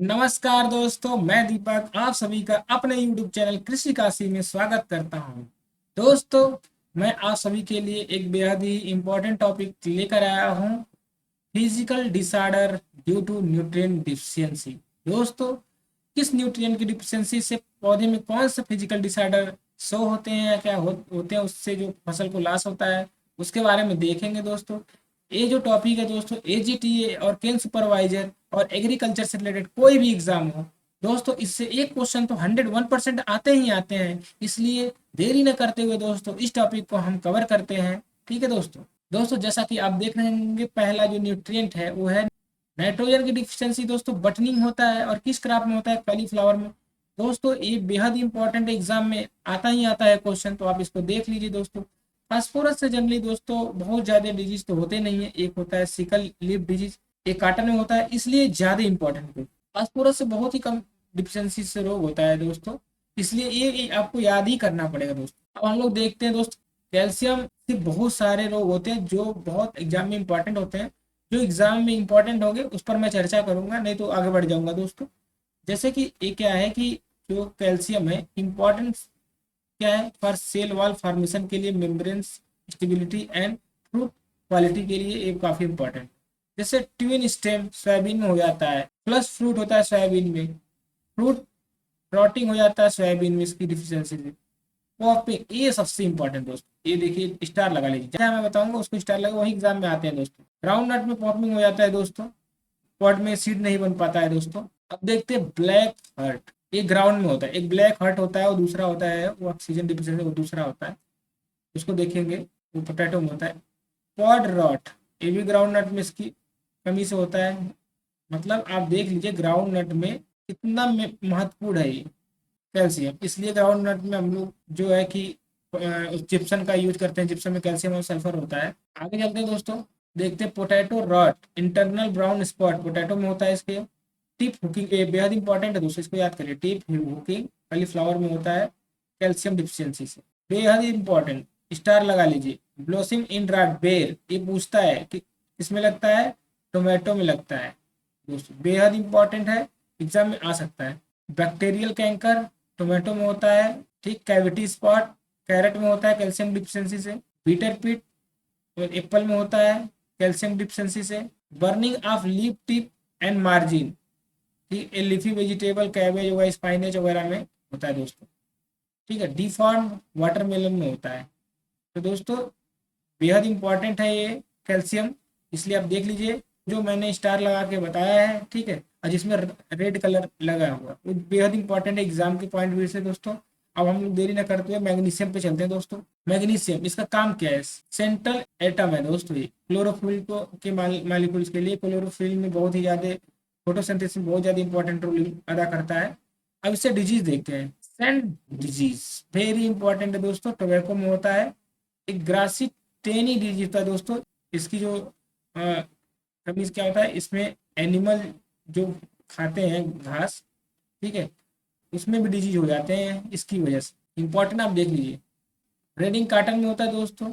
नमस्कार दोस्तों, मैं दीपक आप सभी का अपने YouTube चैनल कृषि काशी में स्वागत करता हूं। दोस्तों, मैं आप सभी के लिए एक बेहद ही इम्पोर्टेंट टॉपिक लेकर आया हूं। Physical disorder due to nutrient deficiency. दोस्तों, किस न्यूट्रिएंट की डिफिशियंसी से पौधे में कौन सा फिजिकल डिसऑर्डर शो होते हैं या क्या होते हैं, उससे जो फसल को लॉस होता है उसके बारे में देखेंगे। दोस्तों, ये जो टॉपिक है दोस्तों, एजीटीए और केन सुपरवाइजर और एग्रीकल्चर से रिलेटेड कोई भी एग्जाम हो दोस्तों, इससे एक क्वेश्चन तो 101% आते ही आते हैं। इसलिए देरी न करते हुए दोस्तों इस टॉपिक को हम कवर करते हैं। ठीक है दोस्तों। दोस्तों, जैसा कि आप देख रहे होंगे, पहला जो न्यूट्रिएंट है वो है नाइट्रोजन की डिफिशियंसी। दोस्तों, बटनिंग होता है और किस क्रॉप में होता है? कॉलीफ्लावर में। दोस्तों, ये बेहद इंपॉर्टेंट एग्जाम में आता ही आता है क्वेश्चन, तो आप इसको देख लीजिए। दोस्तों, फास्फोरस से जनरली दोस्तों बहुत ज्यादा डिजीज तो होते नहीं है। एक होता है सिकल लीफ डिजीज, एक काटन में होता है, इसलिए ज्यादा इंपॉर्टेंट है। फास्फोरस से बहुत ही कम डिफिशियंसी से रोग होता है दोस्तों, इसलिए ये आपको याद ही करना पड़ेगा। दोस्तों, अब हम लोग देखते हैं दोस्तों, कैल्शियम से बहुत सारे रोग होते हैं जो बहुत एग्जाम में इंपॉर्टेंट होते हैं। जो एग्जाम में इंपॉर्टेंट होंगे उस पर मैं चर्चा करूंगा, नहीं तो आगे बढ़ जाऊंगा। दोस्तों, जैसे कि ये क्या है कि जो कैल्शियम है इम्पोर्टेंट क्या है फॉर सेल वॉल फॉर्मेशन के लिए, membrane stability and fruit quality के लिए ये काफी इंपॉर्टेंट। जैसे ट्विन स्टेम सोयाबीन में हो जाता है, प्लस फ्रूट होता है सोयाबीन में, फ्रूट रॉटिंग हो जाता है सोयाबीन में इसकी डिफिशियंसी से। पॉपिंग ये सबसे इंपॉर्टेंट दोस्तों, ये देखिए स्टार लगा लीजिए, जहाँ मैं बताऊंगा उसको स्टार लगा, वही एग्जाम में आते हैं दोस्तों। ग्राउंड नट में पॉपिंग हो जाता है दोस्तों, पॉट में सीड नहीं बन पाता है दोस्तों। अब देखते हैं ब्लैक हर्ट, ये ग्राउंड में होता है। एक ब्लैक हर्ट होता है और दूसरा होता है वो ऑक्सीजन डिफिशियंसी, वो दूसरा होता है, उसको देखेंगे। वो पोटैटो में होता है। पॉड रॉट, ये भी ग्राउंड नट में इसकी कमी से होता है। मतलब आप देख लीजिए ग्राउंड नट में कितना महत्वपूर्ण है ये कैल्शियम, इसलिए ग्राउंड नट में हम लोग जो है कि जिप्सम का यूज करते हैं। जिप्सम में कैल्शियम और सल्फर होता है। आगे चलते हैं दोस्तों, देखते हैं potato rot, internal brown spot potato में होता है इसके। टिप हुकिंग ये बेहद इंपॉर्टेंट है दोस्तों, इसको याद करिए। टिप हुकिंग कॉलीफ्लावर में होता है कैल्शियम डिफिशियंसी से, बेहद इंपॉर्टेंट। स्टार लगा लीजिए। ब्लोसिम इन राट बेर, ये पूछता है कि किसमें लगता है? टोमेटो में लगता है दोस्तों, बेहद इंपॉर्टेंट है, एग्जाम में आ सकता है। बैक्टीरियल कैंकर टोमेटो में होता है। ठीक, कैविटी स्पॉट कैरेट में होता है कैल्शियम डिफिशियंसी से। बीटर पिट और एप्पल में होता है कैल्शियम डिफिशियंसी से। Burning of leaf tip and margin, ठीक, लीफी वेजिटेबल कैबेज वगैरह स्पाइनेच वगैरह में होता है दोस्तों। ठीक है, डिफॉर्म वाटरमेलन में होता है। तो दोस्तों, बेहद इंपॉर्टेंट है ये कैल्शियम, इसलिए आप देख लीजिए जो मैंने स्टार लगा के बताया है। ठीक है, और जिसमें रेड कलर लगा हुआ वो बेहद इंपॉर्टेंट है एग्जाम के पॉइंट व्यू से दोस्तों। अब हम लोग देरी ना करते हुए मैग्नीशियम पे चलते हैं दोस्तों। मैग्नीशियम, इसका काम क्या है? सेंट्रल एटम है दोस्तों, ये क्लोरोफिल को के मालिक्यूल्स के लिए क्लोरोफिल में बहुत ही ज़्यादा फोटोसिंथेसिस में बहुत ज़्यादा इंपॉर्टेंट रोल अदा करता है। अब इससे डिजीज देखते हैं। सेंट डिजीज वेरी इंपॉर्टेंट है दोस्तों, टोबैको में होता है। एक ग्रासी टेनी डिजीज होता है दोस्तों, इसकी जो कमीज क्या होता है, इसमें एनिमल जो खाते हैं घास, ठीक है, उसमें भी डिजीज हो जाते हैं इसकी वजह से। इंपॉर्टेंट आप देख लीजिए। ब्रेडिंग काटन में होता है दोस्तों।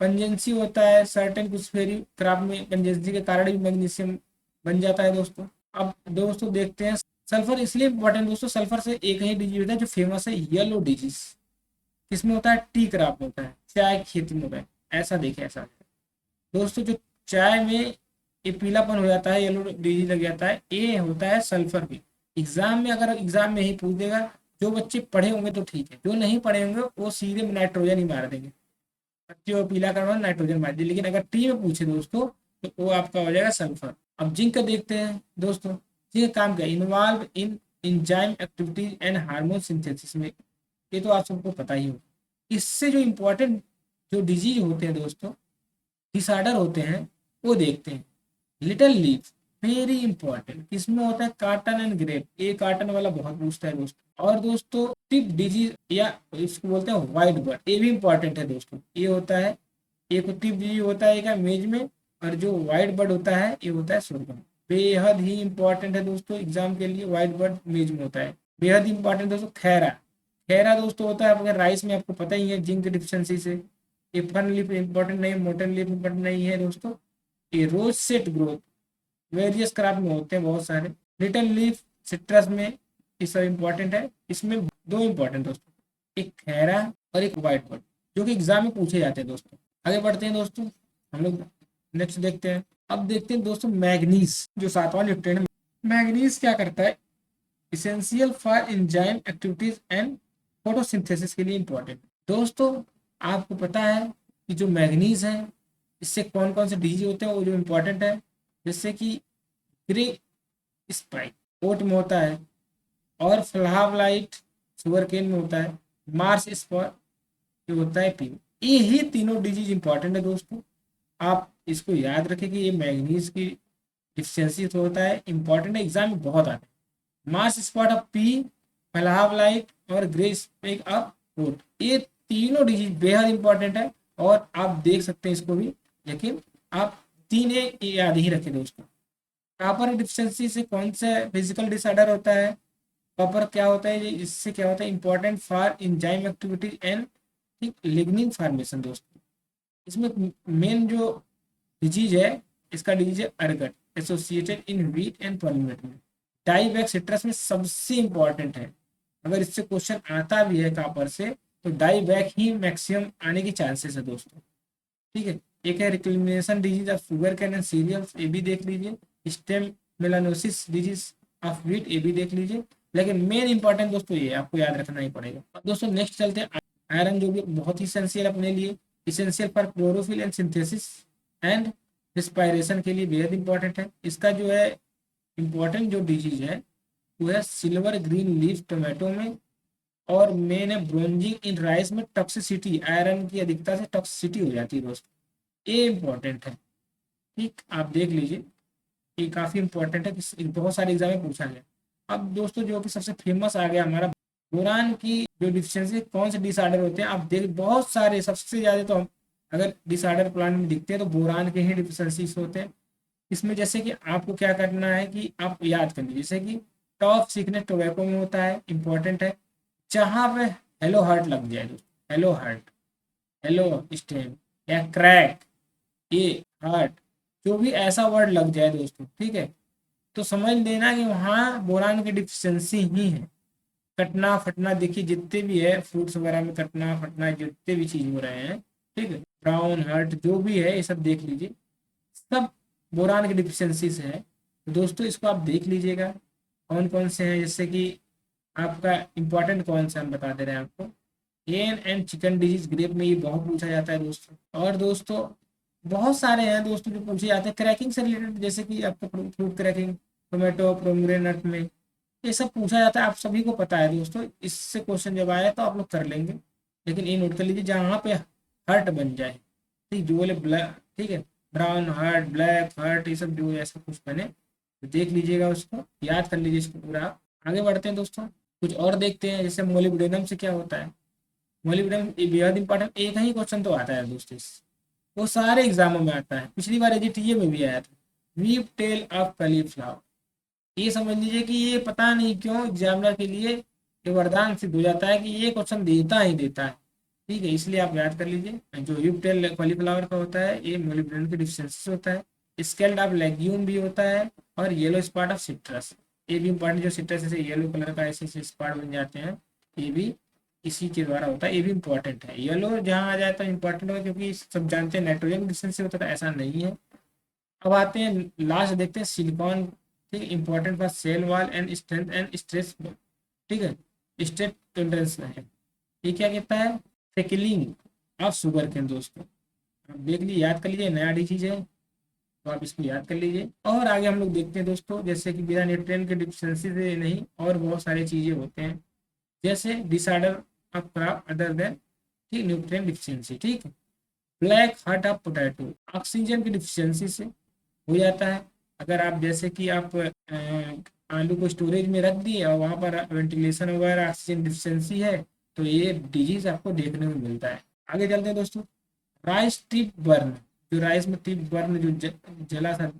पंजेंसी होता है सर्टेन कुछ फेरी क्रॉप में, पंजेंसी के कारण भी मैग्नीशियम बन जाता है दोस्तों। अब दोस्तों देखते हैं सल्फर, इसलिए इंपॉर्टेंट दोस्तों, सल्फर से एक ही डिजीज होता है जो फेमस है, येलो डिजीज। किसमें होता है? टी क्रॉप में होता है, चाय खेती में होता है। ऐसा देखें, ऐसा दोस्तों, जो चाय में ये पीलापन हो जाता है, येलो डिजीज लग जाता है, ये होता है सल्फर भी। एग्जाम में अगर एग्जाम में ही पूछ देगा, जो बच्चे पढ़े होंगे तो ठीक है, जो नहीं पढ़े होंगे वो सीधे नाइट्रोजन ही मार देंगे। बच्चे को पीला करना नाइट्रोजन मार दिए, लेकिन अगर टी में पूछे दोस्तों तो वो आपका हो जाएगा सल्फर। अब जिंक का देखते हैं दोस्तों। जिंक का काम क्या? Involve in enzyme activities and hormone synthesis में, ये तो आप सबको पता ही होगा। इससे जो इम्पोर्टेंट जो डिजीज होते हैं दोस्तों, डिसऑर्डर होते हैं, वो देखते हैं। लिटिल लीफ वेरी इंपॉर्टेंट, किसमें होता है? कार्टन एंड ग्रेप, ये कार्टन वाला बहुत पूछता है दोस्तों। और दोस्तों टिप डिजीज या इसको बोलते हैं व्हाइट बर्ड, ये भी इंपॉर्टेंट है दोस्तों। ये होता है, एक टिप डिजीज होता है क्या मेज में, और जो व्हाइट बर्ड होता है ये होता है सोरगम। बेहद ही इंपॉर्टेंट है दोस्तों एग्जाम के लिए, व्हाइट बर्ड मेज में होता है। बेहद इंपॉर्टेंट दोस्तों खैरा। खैरा दोस्तों होता है आपके राइस में, आपको पता ही है, जिंक डिफिशियंसी से। ये फन लीफ इंपॉर्टेंट नहीं है, मोटन लीफ इंपॉर्टेंट नहीं है दोस्तों। ये रोज सेट ग्रोथ वेरियस क्रॉप में होते हैं बहुत सारे। लिटिल लीफ सिट्रस में ये सब इम्पोर्टेंट है। इसमें दो इम्पोर्टेंट दोस्तों, एक खैरा और एक व्हाइट बोर्ड, जो कि एग्जाम में पूछे जाते हैं दोस्तों। आगे बढ़ते हैं दोस्तों, हम लोग नेक्स्ट देखते हैं। अब देखते हैं दोस्तों मैग्नीज, जो सातवां न्यूट्रिएंट है। मैग्नीज क्या करता है, essential for enzyme activities and photosynthesis के लिए इम्पोर्टेंट। दोस्तों आपको पता है कि जो मैग्नीज है, इससे कौन कौन से डिजीज होते हैं वो जो इम्पोर्टेंट है, जैसे कि ग्रे स्पाइक ओट में होता है, और फ्लावलाइट शुगर केन में होता है, मार्स स्पॉट जो होता है पी। ये ही तीनों डिजीज इंपॉर्टेंट है दोस्तों। आप इसको याद रखें कि ये मैग्नीज की डिफिशियंसी तो होता है, इंपॉर्टेंट है, एग्जाम में बहुत आता है। मार्स स्पॉट ऑफ पी, फ्लावलाइट और ग्रे स्पाइक ऑफ ओट, ये तीनों डिजीज बेहद इंपॉर्टेंट है, और आप देख सकते हैं इसको भी, लेकिन आप तीन याद ही रखें दोस्तों। कॉपर डिफिशियंसी से कौन सा फिजिकल डिसऑर्डर होता है, कॉपर क्या होता है, इससे क्या होता है, important for enzyme activity and ठीक लिग्निन फॉर्मेशन दोस्तों। इसमें मेन जो डिजीज है, इसका डिजीज है ergot, associated in wheat and pearl millet में। डाईबैक सिट्रस में सबसे इंपॉर्टेंट है, अगर इससे क्वेश्चन आता भी है कॉपर से, तो डाईबैक ही मैक्सिमम आने की चांसेस है दोस्तों। ठीक है, एक है reclination disease of sugarcane and cereals, ये भी देख लीजिए। Stem melanosis disease of wheat, ये भी देख लीजिए। लेकिन मेन इंपॉर्टेंट दोस्तों ये आपको याद रखना ही पड़ेगा। अब दोस्तों नेक्स्ट चलते हैं, आयरन जो भी बहुत ही इसेंशियल अपने लिए, essential for chlorophyll and synthesis and respiration के लिए बेहद इंपॉर्टेंट है। इसका जो है इम्पोर्टेंट जो डिजीज है वो है सिल्वर ग्रीन लीफ टोमेटो में, और मेन है ब्रोंजिंग इन राइस में टॉक्सिसिटी, आयरन की अधिकता से टॉक्सिसिटी हो जाती है दोस्तों, ये इम्पोर्टेंट है। ठीक, आप देख लीजिए, ये काफ़ी इंपॉर्टेंट है, बहुत सारे एग्जाम में पूछा गया। अब दोस्तों जो कि सबसे फेमस आ गया हमारा, बोरान की जो डिफिशियंसी, कौन से डिसऑर्डर होते हैं, आप देख बहुत सारे, सबसे ज़्यादा तो हम अगर डिसऑर्डर प्लान में दिखते हैं तो बोरान के ही डिफिशियंसीज होते हैं। इसमें जैसे कि आपको क्या करना है कि आप याद कर लीजिए, जैसे कि टॉप सीक्रेट टोबैको में होता है, इंपॉर्टेंट है, जहाँ पे हेलो हार्ट लग जाए दोस्तों, हेलो हार्ट, हेलो स्टेम या क्रैक, ये हार्ट, जो भी ऐसा वर्ड लग जाए दोस्तों, ठीक है, तो समझ लेना कि वहाँ बोरान की डिफिशियंसी ही है। कटना फटना देखिए, जितने भी है फ्रूट्स वगैरह में कटना फटना, जितने भी चीज हो रहे हैं, ठीक है, ब्राउन हार्ट जो भी है, ये सब देख लीजिए, सब बोरान की डिफिशियंसी से है। तो दोस्तों इसको आप देख लीजिएगा कौन कौन से हैं, जैसे कि आपका इंपॉर्टेंट कौन सा हम बता दे रहे हैं आपको। Hen and chicken disease grape में ये बहुत पूछा जाता है दोस्तों। और दोस्तों बहुत सारे हैं दोस्तों जो पूछे जाते हैं क्रैकिंग से रिलेटेड, जैसे कि आपका फ्रूट क्रैकिंग, टोमेटो पोमेग्रेनेट में, ये सब पूछा जाता है, आप सभी को पता है दोस्तों। इससे क्वेश्चन जब आए तो आप लोग कर लेंगे, लेकिन ये नोट कर लीजिए जहाँ पे हर्ट बन जाए, ठीक, जो बोले ब्लैक, ठीक है, ब्राउन हार्ट, ब्लैक हार्ट, ये सब जो ऐसा कुछ बने तो देख लीजिएगा, उसको याद कर लीजिए इसको पूरा। आप आगे बढ़ते हैं दोस्तों, कुछ और देखते हैं, जैसे मोलिब्डेनम से क्या होता है। मोलिब्डेनम बेहद इंपॉर्टेंट, एक ही क्वेश्चन तो आता है दोस्तों वो सारे एग्जामों में आता है, पिछली बार एजीटीए में भी आया था, वीप टेल ऑफ cauliflower। ये समझ लीजिए कि ये पता नहीं क्यों एग्जामिनर के लिए ये वरदान सिद्ध हो जाता है कि ये क्वेश्चन देता ही देता है, ठीक है, इसलिए आप याद कर लीजिए। जो वीप टेल कॉलीफ्लावर का होता है, ये मोलिब्डेनम की डिफिशियंसी से होता है। स्केल्ड ऑफ लेग्यूम भी होता है, और येलो स्पॉट ऑफ सिट्रस, ये भी इंपॉर्टेंट, जो सिट्रस जैसे येलो कलर का ऐसे ऐसे स्पॉट बन जाते हैं, ये भी इसी के द्वारा होता है, ये भी इंपॉर्टेंट है। येलो जहाँ आ जाए तो इंपॉर्टेंट होगा, क्योंकि सब जानते हैं नाइट्रोजन डिफिशियंसी होता है, ऐसा नहीं है। अब आते हैं लास्ट देखते हैं सिलिकॉन, ठीक, important for sale wall and strength and stress, ठीक है, स्टेट टोलरेंस है। ये क्या कहता है, फेकिलिंग ऑफ शुगर केन दोस्तों, आप देख लीजिए, याद कर लीजिए, नया डिजीज है तो आप इसको याद कर लीजिए। और आगे हम लोग देखते हैं दोस्तों, जैसे कि बिना न्यूट्रिएंट के डिफिशियंसी से नहीं, और बहुत सारी चीज़ें होते हैं, जैसे disorder of crop other than, ठीक, न्यूट्रिएंट डिफिशियंसी, ठीक है। Black heart of potato oxygen की डिफिशियंसी से हो जाता है। अगर आप जैसे कि आप आलू को स्टोरेज में रख दिए और वहाँ पर वेंटिलेशन वगैरह ऑक्सीजन डिफिशियंसी है, तो ये डिजीज आपको देखने को मिलता है। आगे चलते हैं दोस्तों, राइस टिप बर्न, जो राइस में टिप बर्न जो जला था,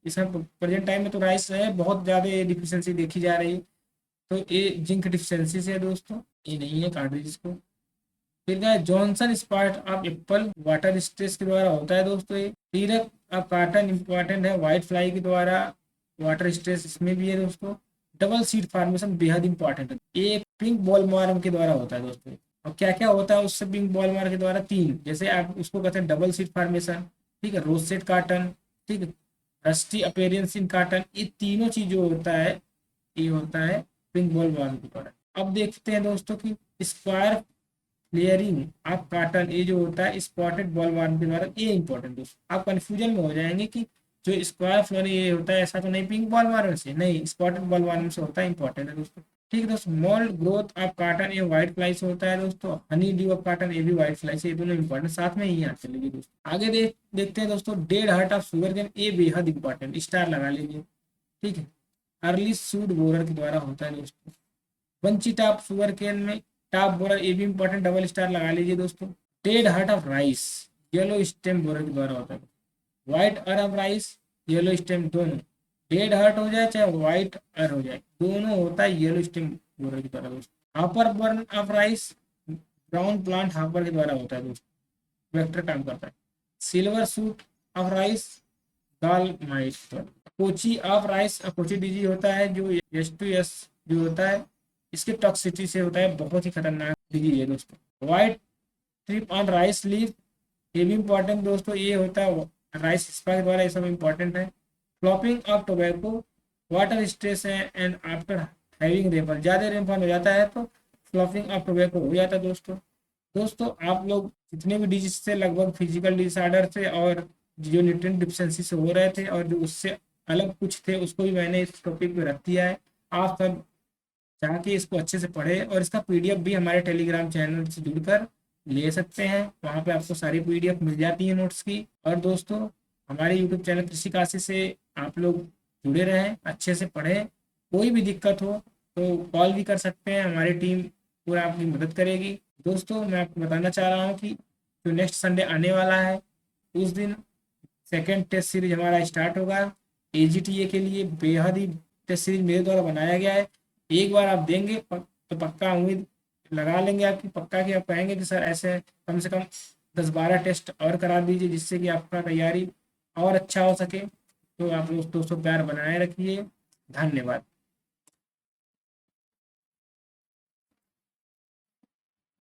इस प्रेजेंट टाइम में तो राइस है बहुत ज़्यादा डिफिशियंसी देखी जा रही है, तो ये जिंक डिफिशियंसी से है दोस्तों, ये नहीं है, काट दीजिए इसको। फिर क्या है, Johnson spot of Apple water stress के द्वारा होता है दोस्तों। ये टीरक ऑफ कार्टन इंपॉर्टेंट है, व्हाइट फ्लाई के द्वारा वाटर स्ट्रेस इसमें भी है दोस्तों। डबल सीड फॉर्मेशन बेहद इंपॉर्टेंट है। ये पिंक बॉल मार्म के द्वारा होता है दोस्तों। और क्या क्या होता है उससे पिंक बॉल मार्म के द्वारा? तीन, जैसे आप उसको कहते हैं डबल सीड फॉर्मेशन, ठीक है, रोसेट कार्टन, ठीक है, रस्टी अपीयरेंस इन कार्टन, ये तीनों चीज जो होता है ये होता है पिंक बॉल मार्म के द्वारा। अब देखते हैं दोस्तों कि स्क्वायर लेयरिंग आप कार्टन, ये जो होता है स्पॉटेड बॉल वार्म के द्वारा, ये इंपॉर्टेंट दोस्तों। आप कंफ्यूजन में हो जाएंगे कि जो स्क्वायर फ्लोर ये होता है ऐसा तो नहीं पिंक बॉल वार्म से, नहीं, स्पॉटेड बॉल वार्म से होता है, इंपॉर्टेंट है दोस्तों। ठीक है दोस्तों, मोल्ड ग्रोथ ऑफ कार्टन ये व्हाइट फ्लाई से होता है दोस्तों। हनी ड्यू ऑफ कार्टन ये भी व्हाइट फ्लाई से, ये दोनों इंपॉर्टेंट साथ में ही यहाँ चलेगी दोस्तों। आगे देखते हैं दोस्तों, dead heart of sugarcane, ये बेहद इंपॉर्टेंट, स्टार लगा लीजिए, ठीक है। अर्ली सूड बोरर के द्वारा होता है दोस्तों। बंची टॉप शुगर केन में टॉप बोरर, ये भी इंपॉर्टेंट, डबल स्टार लगा लीजिए दोस्तों। Dead heart of rice yellow stem borer के द्वारा होता है। White ear of rice yellow stem, दोनों डेड हार्ट हो जाए चाहे व्हाइट अर हो जाए, दोनों होता है येलो स्टेम बोरर के द्वारा दोस्तों। Hopper burn of rice brown plant hopper के द्वारा होता है दोस्तों, वेक्टर काम करता है। Silver suit of rice dal might, Kochi of rice Kochi DG होता है जो H2S जो होता है, इसके टॉक्सिसिटी से होता है, बहुत ही खतरनाक डिजीज है दोस्तों। White trip on rice leaf, ये भी इंपॉर्टेंट दोस्तों, ये होता है राइस स्पा के द्वारा, ये सब इंपॉर्टेंट है। Flopping of tobacco water stress है एंड आफ्टर हैविंग रेनफॉल, ज़्यादा रेनफॉल हो जाता है तो फ्लॉपिंग ऑफ टोबैको हो जाता है दोस्तों। दोस्तों आप लोग जितने भी डिजीज से, लगभग फिजिकल डिसऑर्डर से और जो न्यूट्रिएंट डिफिशियंसी से हो रहे थे और जो उससे अलग कुछ थे, उसको भी मैंने इस टॉपिक पे रख दिया है। आप सब जाके इसको अच्छे से पढ़े और इसका पीडीएफ भी हमारे टेलीग्राम चैनल से जुड़कर ले सकते हैं, वहाँ पे आपको सारी पीडीएफ मिल जाती है नोट्स की। और दोस्तों हमारे यूट्यूब चैनल कृषि काशी से आप लोग जुड़े रहें, अच्छे से पढ़ें, कोई भी दिक्कत हो तो कॉल भी कर सकते हैं, हमारी टीम पूरा आपकी मदद करेगी। दोस्तों मैं आपको बताना चाह रहा हूँ कि जो नेक्स्ट संडे आने वाला है उस दिन सेकेंड टेस्ट सीरीज हमारा स्टार्ट होगा। AGTA के लिए बेहद ही टेस्ट सीरीज मेरे द्वारा बनाया गया है, एक बार आप देंगे तो पक्का उम्मीद लगा लेंगे आपकी, पक्का कि आप कहेंगे कि सर ऐसे कम से कम 10-12 टेस्ट और करा दीजिए जिससे कि आपका तैयारी और अच्छा हो सके। तो आप लोग दोस्तों प्यार बनाए रखिए, धन्यवाद।